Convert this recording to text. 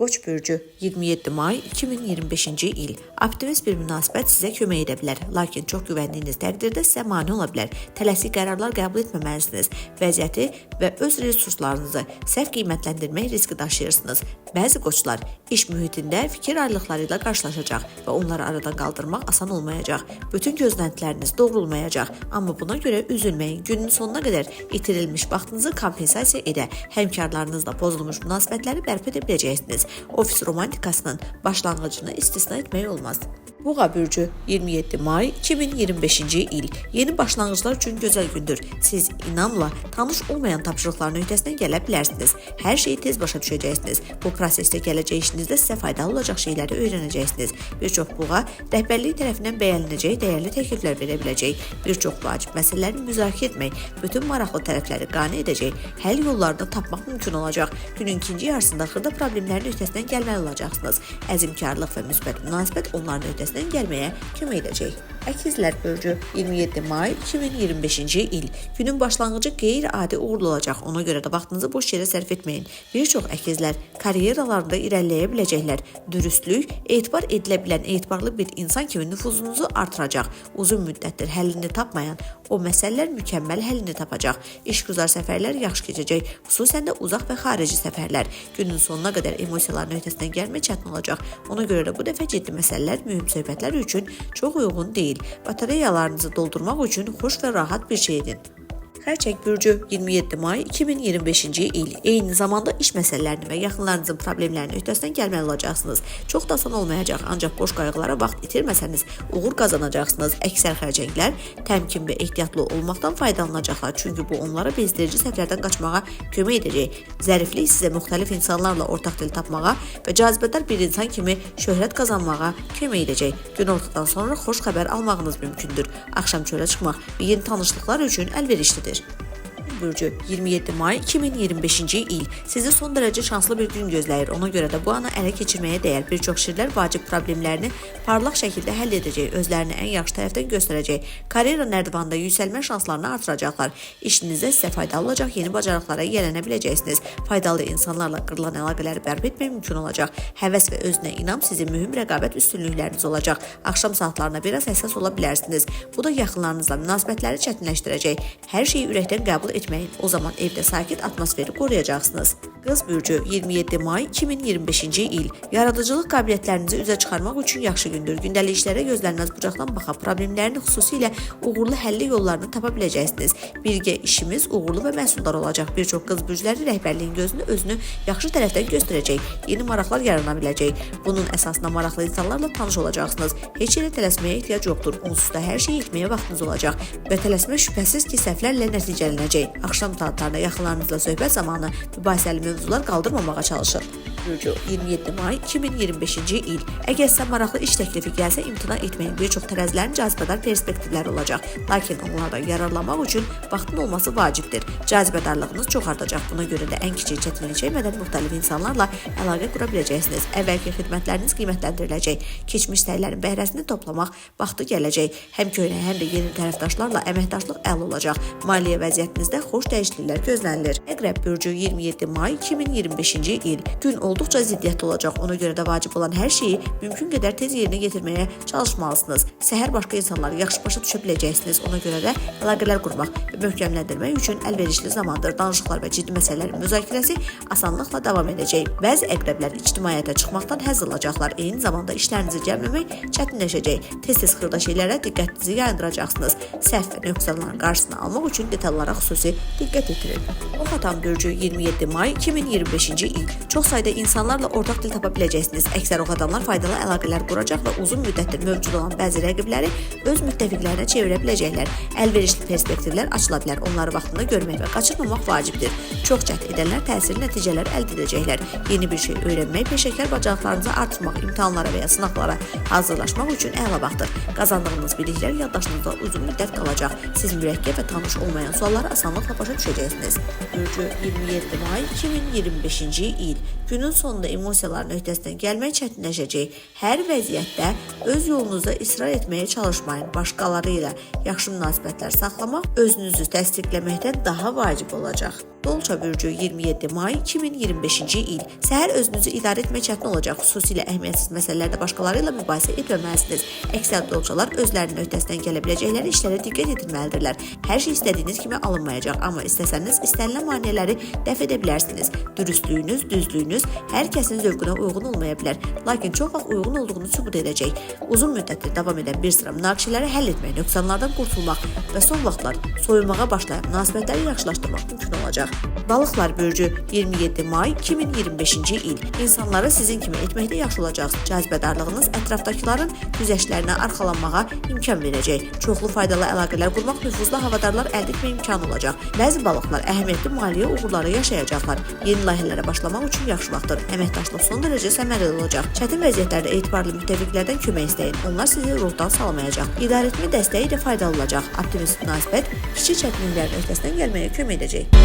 Qoç bürcü 27 may 2025-ci il. Optimist bir münasibət sizə kömək edə bilər, lakin çox güvəndiyiniz təqdirdə sizə mane ola bilər. Tələsik qərarlar qəbul etməməlisiniz. Vəziyyəti və öz resurslarınızı səhv qiymətləndirmək riski daşıyırsınız. Bəzi qoçlar iş mühitində fikir ayrılıqları ilə qarşılaşacaq və onları aradan qaldırmaq asan olmayacaq. Bütün gözləntiləriniz doğrulmayacaq, amma buna görə üzülməyin. Günün sonuna qədər itirilmiş vaxtınızı kompensasiya edə, həmkarlarınızla pozulmuş münasibətləri bərpa edə biləcəksiniz. Ofis romantikasının başlanğıcını istisna etmək olmaz. Boğa bürcü 27 may 2025-ci il. Yeni başlanğıclar üçün gözəl gündür. Siz inamla tanış olmayan tapşırıqların öhdəsindən gələ bilərsiniz. Hər şeyi tez başa düşəcəksiniz. Bu prosesdə gələcək işinizdə sizə faydalı olacaq şeyləri öyrənəcəksiniz. Bir çox boğa rəhbərlik tərəfindən bəyəniləcək dəyərli təkliflər verə biləcək. Bir çox vacib məsələləri müzakirə etmək, bütün maraqlı tərəfləri qane edəcək, həll yollarını tapmaq mümkün olacaq. Günün ikinci yarısında xırda problemlərin öhdəsindən gəlməli olacaqsınız. Əzmkarlıq və müsbət münasibət onların öhdəsindən gəlməyə kömək edəcək. Əkizlər bürcü 27 may 2025-ci il. Günün başlanğıcı qeyri-adi uğurlu olacaq. Ona görə də vaxtınızı boş yerə sərf etməyin. Bir çox əkizlər karyeralarında irəliləyə biləcəklər. Dürüstlük, etibar edilə bilən etibarlı bir insan kimi nüfuzunuzu artıracaq. Uzun müddətdir həllini tapmayan o məsələlər mükəmməl həllini tapacaq. İşgüzar səfərlər yaxşı keçəcək, xüsusən də uzaq və xarici səfərlər. Günün sonuna qədər emosiyaların öhdəsindən gəlmək çətin olacaq. Ona görə də bu dəfə ciddi məsələlər mühüm söhbətlər üçün çox uyğun deyil. Batareyalarınızı doldurmaq üçün xoş və rahat bir şey edin. Xərçəng bürcü 27 may 2025-ci il. Eyni zamanda iş məsələlərini və yaxınlarınızın problemlərini öhdəsindən gəlməli olacaqsınız. Çox da asan olmayacaq, ancaq boş qayğılara vaxt itirməsəniz uğur qazanacaqsınız. Əksər xərçənglər təmkin və ehtiyatlı olmaqdan faydalanacaqlar, çünki bu onlara bezdirici səhvlərdən qaçmağa kömək edəcək. Zəriflik sizə müxtəlif insanlarla ortaq dil tapmağa və cazibədar bir insan kimi şöhrət qazanmağa kömək edəcək. Günortadan sonra xoş xəbər almağınız mümkündür. Axşam çölə çıxmaq və yeni tanışlıqlar üçün əlverişlidir. Bürcü 27 may 2025-ci il. Sizi son dərəcə şanslı bir gün gözləyir. Ona görə də bu anı ələ keçirməyə dəyər. Bir çox şirlər vacib problemlərini parlaq şəkildə həll edəcək, özlərini ən yaxşı tərəfdən göstərəcək. Karyera nərdivanında yüksəlmə şanslarını artıracaqlar. İşinizdə sizə faydalı olacaq yeni bacarıqlara yiyələnə biləcəksiniz. Faydalı insanlarla qırılan əlaqələri bərpa etmək mümkün olacaq. Həvəs və özünə inam sizin mühüm rəqabət üstünlükləriniz olacaq. Axşam saatlarına biraz həssas ola bilərsiniz. Bu da yaxınlarınızla münasibətləri çətinləşdirəcək. Hər şeyi ürəkdən qəbul etməyin. O zaman evdə sakit atmosferi qoruyacaqsınız. Qız bürcü 27 may 2025-ci il. Yaradıcılıq qabiliyyətlərinizi üzə çıxarmaq üçün yaxşı gündür. Gündəlik işlərə gözlənməz bucaqdan baxa, problemlərin xüsusilə uğurlu həlli yollarını tapa biləcəksiniz. Birgə işimiz uğurlu və məhsuldar olacaq. Bir çox qız bürcləri rəhbərliyin gözünü özünü yaxşı tərəfdən göstərəcək. Yeni maraqlar yarana biləcək. Bunun əsasında maraqlı insanlarla tanış olacaqsınız. Heç yerə tələsməyə ehtiyac yoxdur. Onsuz da hər şeyi etməyə vaxtınız olacaq və tələsmə şübhəsiz ki, səhvlərlə nəticələnəcək. Axşam saatlarında yaxınlarınızla söhbət zamanı mübahisəli mövzular qaldırmamağa çalışın. Bürcü 27 may 2025-ci il. Əgər sizə maraqlı iş təklifi gəlsə, imtina etməyin. Bir çox tərəzilərin cazibədar perspektivləri olacaq. Lakin onlardan yararlanmaq üçün vaxtın olması vacibdir. Cazibədarlığınız çox artacaq. Buna görə də ən kiçik çətinlik çəkmədən müxtəlif insanlarla əlaqə qura biləcəksiniz. Əvvəlki xidmətləriniz qiymətləndiriləcək. Keçmiş səylərin bəhrəsini toplamaq vaxtı gələcək. Həm köhnə, həm də yeni tərəfdaşlarla əməkdaşlıq əl olacaq. Maliyyə vəziyyətinizdə xoş dəyişikliklər gözlənilir. Əqrəb bürcü 27 may 2025-ci il. Gün olduqca ziddiyyətli olacaq. Ona görə də vacib olan hər şeyi mümkün qədər tez yerinə yetirməyə çalışmalısınız. Səhər başqa insanları yaxşı başa düşə biləcəksiniz. Ona görə də əlaqələr qurmaq və möhkəmləndirmək üçün əlverişli zamandır. Danışıqlar və ciddi məsələlərin müzakirəsi asanlıqla davam edəcək. Bəzi əqrəblər ictimaiyyətə çıxmaqdan həzz alacaqlar. Eyni zamanda işlərinizi cəmləmək çətinləşəcək. Tez-tez xırda şeylərə diqqətinizi yayındıracaqsınız. Səhv və nöqsanların qarşısını almaq üçün detallara xüsusi diqqət yetirin. Ox atan bürcü 27 may 2025-ci il. Çox sayda insanlarla ortaq dil tapa biləcəksiniz. Əksər ox adamlar faydalı əlaqələr quracaq və uzun müddətdir mövcud olan bəzi rəqibləri öz müttəfiqlərinə çevirə biləcəklər. Əlverişli perspektivlər açıla bilər. Onları vaxtında görmək və qaçırmamaq vacibdir. Çox cəhd edənlər təsirli nəticələr əldə edəcəklər. Yeni bir şey öyrənmək, peşəkar bacarıqlarınızı artırmaq, imtahanlara və ya sınaqlara hazırlaşmaq üçün əla vaxtdır. Qazandığınız biliklər yaddaşınızda uzun müddət qalacaq. Siz mürəkkəb və tanış olmayan sualları asanlıqla başa düşəcəksiniz. Bürcü 27 may 2025-ci il. Günün sonunda emosiyaların öhdəsindən gəlmək çətinləşəcək. Hər vəziyyətdə öz yolunuzda israr etməyə çalışmayın. Başqaları ilə yaxşı münasibətlər saxlamaq özünüzü təsdiqləməkdən daha vacib olacaq. Dolça bürcü 27 may 2025-ci il. Səhər özünüzü idarə etmək çətin olacaq. Xüsusilə əhəmiyyətsiz məsələlərdə başqaları ilə mübahisə etməməlisiniz. Əksər dolçalar özlərinin öhdəsindən gələ biləcəkləri işlərə diqqət etməlidirlər. Hər şey istədiyiniz kimi alınmayacaq, amma istəsəniz istənilən maneələri dəf edə bilərsiniz. Dürüstlüyünüz, düzlüyünüz hər kəsin zövqünə uyğun olmaya bilər, lakin çox vaxt uyğun olduğunu sübut edəcək. Uzun müddətdir davam edən bir sıra münaqişələri həll etmək, nöqsanlardan qurtulmaq və son vaxtlar soyunmağa başlayan münasibətləri yaxşılaşdırmaq mümkün olacaq. Balıqlar bürcü 27 may 2025-ci il. İnsanları sizin kimi etməkdə yaxşı olacaqsınız. Cazibədarlığınız ətrafdakıların güzəştlərinə arxalanmağa imkan verəcək. Çoxlu faydalı əlaqələr qurmaq, nüfuzlu havadarlar əldə etmək imkanı olacaq. Bəzi balıqlar əhəmiyyətli maliyyə uğurları yaşayacaqlar. Yeni layihələrə başlamaq üçün yaxşı vaxtdır. Əməkdaşlıq son dərəcə səmərəli olacaq. Çətin vəziyyətlərdə etibarlı müttəfiqlərdən kömək istəyin. Onlar sizi ruhdan salmayacaq. İdarəetmə dəstəyi də faydalı olacaq. Optimist münasibət kiçik çətinliklərin öhdəsindən gəlməyə kömək edəcək.